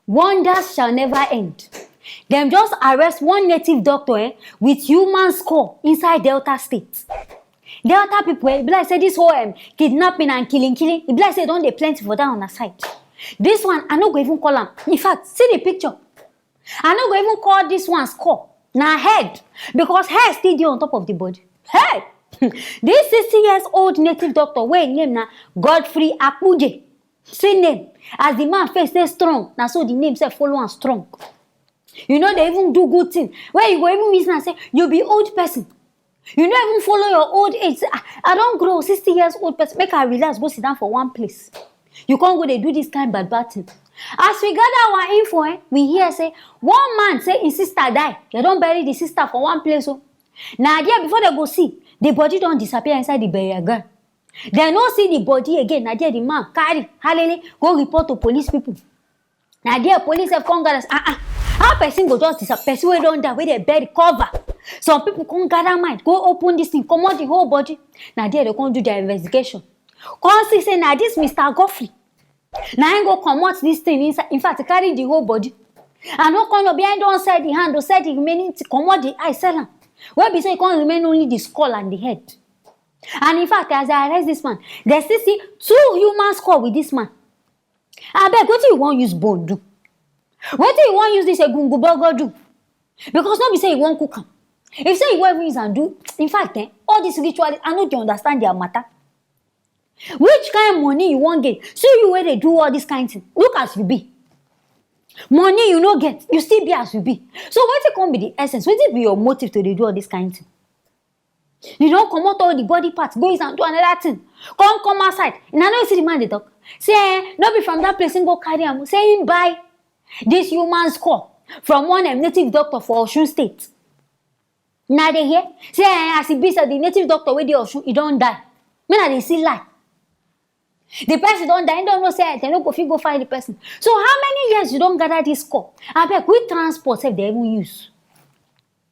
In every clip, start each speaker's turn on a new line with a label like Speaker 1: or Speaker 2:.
Speaker 1: Wonders shall never end. Them just arrest one native doctor with human skull inside Delta State. Delta people, it be like say this whole kidnapping and killing, it be like say don't they plenty for that on the side. This one, I no go even call him. In fact, see the picture. I no go even call this one skull. Now head, because hair still dey on top of the body. Hey, this 60 years old native doctor, wey name na Godfrey Akuje. See name, as the man face dey strong, na so the name sef follow am strong. You know they even do good thing. Where you go even miss and say you be old person. You no even follow your old age. Say, I don't grow 60 years old person. Make I relax, go sit down for one place. You can't go they do this kind bad thing. As we gather our info, we hear say one man say his sister die. They don't bury the sister for one place. So now there before they go see, the body don't disappear inside the burial ground. They no see the body again. Now there the man carry, hallelujah, go report to police people. Now there police have come gather. How person go just disappear? Person wey don die, where they bury cover. Some people come gather mind, go open this thing, come out the whole body. Now there they come do their investigation. Come see say now this Mr. Godfrey. Now he go come out this thing inside. In fact, he carry the whole body. And no come behind don't side the hand, don't side the remaining come out the eye sell am. Where be say it can remain only the skull and the head. And in fact, as I arrest this man, they still see 2 human skull with this man. I beg, what do you want use bone do? What do you want use this egungun burger do? Because nobody say you want cook am. If say you want use and do, in fact, all these rituals, I know you understand their matter. Which kind of money you want get? So you where they do all this kind of thing. Look as you be. Money you no get, you still be as you be. So what it come be the essence? What it be your motive to do all this kind of thing? You don't come out all the body parts, go and do another thing. Come outside. And I know you see the man they talk. Say, no be from that place and go carry him. Say him buy this human skull from one native doctor for Osun State. Now they hear. Say, as he be said, the native doctor where they Osun, he don't die. Me na they see lie. The person don't die, don't know say they no go find the person. So how many years you don't gather this skull? I beg, which transport have they even use?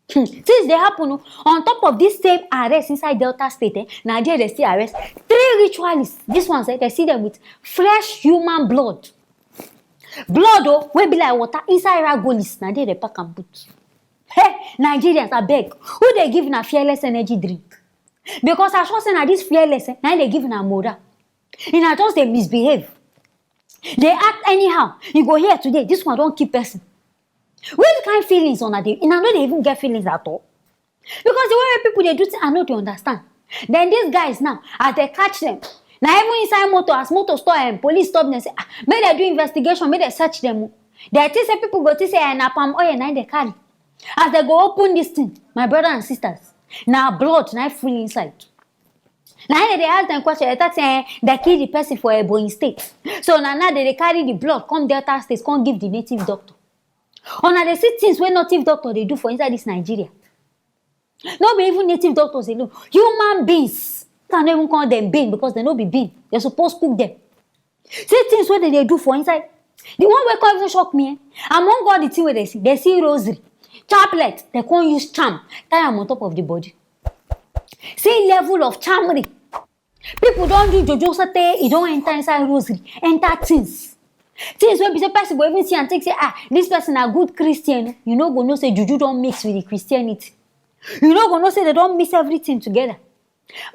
Speaker 1: Since they happen on top of this same arrest inside Delta State, Nigeria they still arrest 3 ritualists. This one say they see them with fresh human blood. Blood will be like water inside ragolis. Nigeria they pack and put. Hey, Nigerians, I beg, who they giving a fearless energy drink? Because I sure say na this fearless, now they giving a moda. And I just they misbehave. They act anyhow. You go here today, this one don't keep person. Which kind of feelings on a day? And I know they even get feelings at all. Because the way people they do things, I know they understand. Then these guys now, as they catch them, now even inside motor, as motor store and police stop them, say, may they do investigation, may they search them. They think say people go to say, and palm oil, and they carry. As they go open this thing, my brother and sisters, now blood, now free inside. Now they ask them question, they talk say they kill the person for Ebonyi State. So now they carry the blood, come Delta State, come give the native doctor. Or now they see things where native doctor they do for inside this Nigeria. Not be even native doctors they do. Human beings. Can't even call them being because they no be being. You're supposed to cook them. See things where they do for inside. The one where come even shock me. Among all the things where they see rosary, chaplet, they can't use charm, tie them on top of the body. See level of charmery. People don't do jojo sate, you don't enter inside rosary. Enter things. Things where the person go even see and think say, this person a good Christian. You know go know say juju don't mix with the Christianity. You know go know say they don't mix everything together.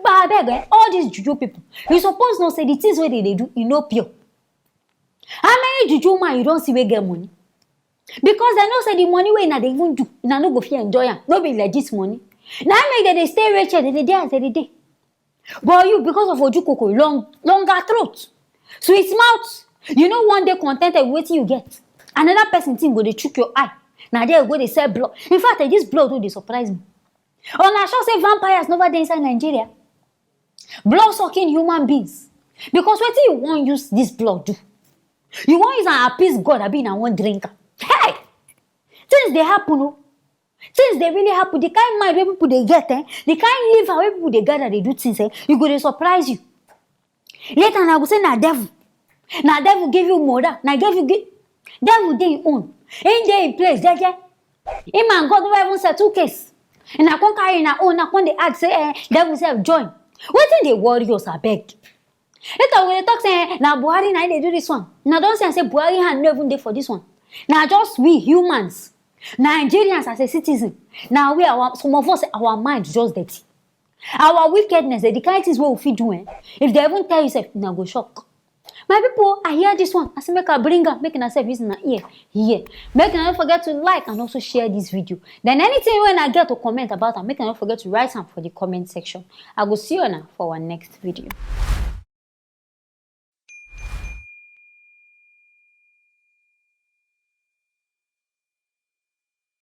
Speaker 1: But I beg, all these juju people, you suppose know say the things where they do, you know pure. How many juju man you don't see where get money? Because they know say the money where they even do, na no go fit enjoy am. No be legit money. Now make them they stay richer than they day as they day. But you, because of Ojukoko, longer throat, sweet mouth, you know one day contented with what you get. Another person think go they chook your eye. Now they go they sell blood. In fact, this blood do they surprise me. On I sure say vampires never dey inside Nigeria. Blood sucking human beings. Because what you want use this blood do? You want use an appease God, I be in one drinker. Hey! Things they happen, Since they really happen, the kind mind where people they get, the kind liver where people they gather, they do things, you go they surprise you. Later, I will say, na devil. Na devil give you murder. Na devil devil they own. Ain't they in place, Jaja? Him and God don't even settle case. And I can't carry na own, I can't add say, devil say join. What in the warriors are beg? Later when they talk say, na Buhari na they do this one. Now don't say Buhari hand no even there for this one. Now just we humans, Nigerians as a citizen, now some of us, our mind just dirty. Our wickedness, the kind of things we fit doing. If they even tell you, say, now go shock. My people, I hear this one. I say, make a bring up, making myself using an ear here. Make not forget to like and also share this video. Then anything when I get to comment about, make not forget to write some for the comment section. I will see you now for our next video.